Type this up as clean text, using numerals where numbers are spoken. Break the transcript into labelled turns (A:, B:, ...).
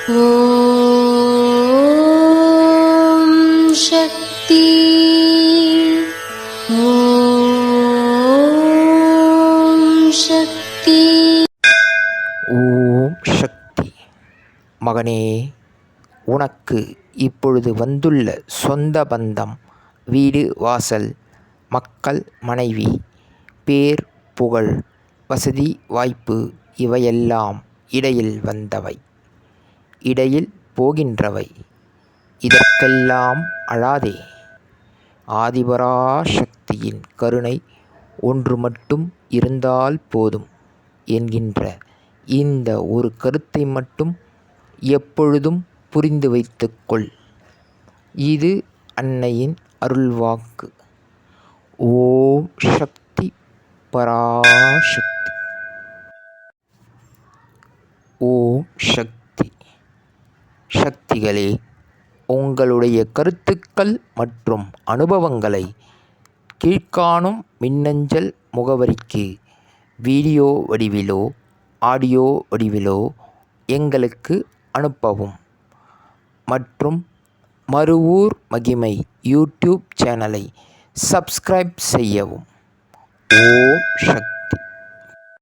A: ஓம் சக்தி. ஓம் சக்தி.
B: ஓம் சக்தி. மகனே, உனக்கு இப்பொழுது வந்துள்ள சொந்த பந்தம், வீடு வாசல், மக்கள் மனைவி, பேர் புகழ், வசதி வாய்ப்பு இவையெல்லாம் இடையில் வந்தவை, இடையில் போகின்றவை. இதற்கெல்லாம் அழாதே. ஆதிபராசக்தியின் கருணை ஒன்று மட்டும் இருந்தால் போதும் என்கின்ற இந்த ஒரு கருத்தை மட்டும் எப்பொழுதும் புரிந்து வைத்துக்கொள். இது அன்னையின் அருள்வாக்கு. ஓம் சக்தி பராசக்தி. ஓம் சக்தி. சக்திகளே, உங்களுடைய கருத்துக்கள் மற்றும் அனுபவங்களை கீழ்காணும் மின்னஞ்சல் முகவரிக்கு வீடியோ வடிவிலோ ஆடியோ வடிவிலோ எங்களுக்கு அனுப்பவும். மற்றும் மறுவூர் மகிமை யூடியூப் சேனலை சப்ஸ்கிரைப் செய்யவும். ஓம் சக்தி.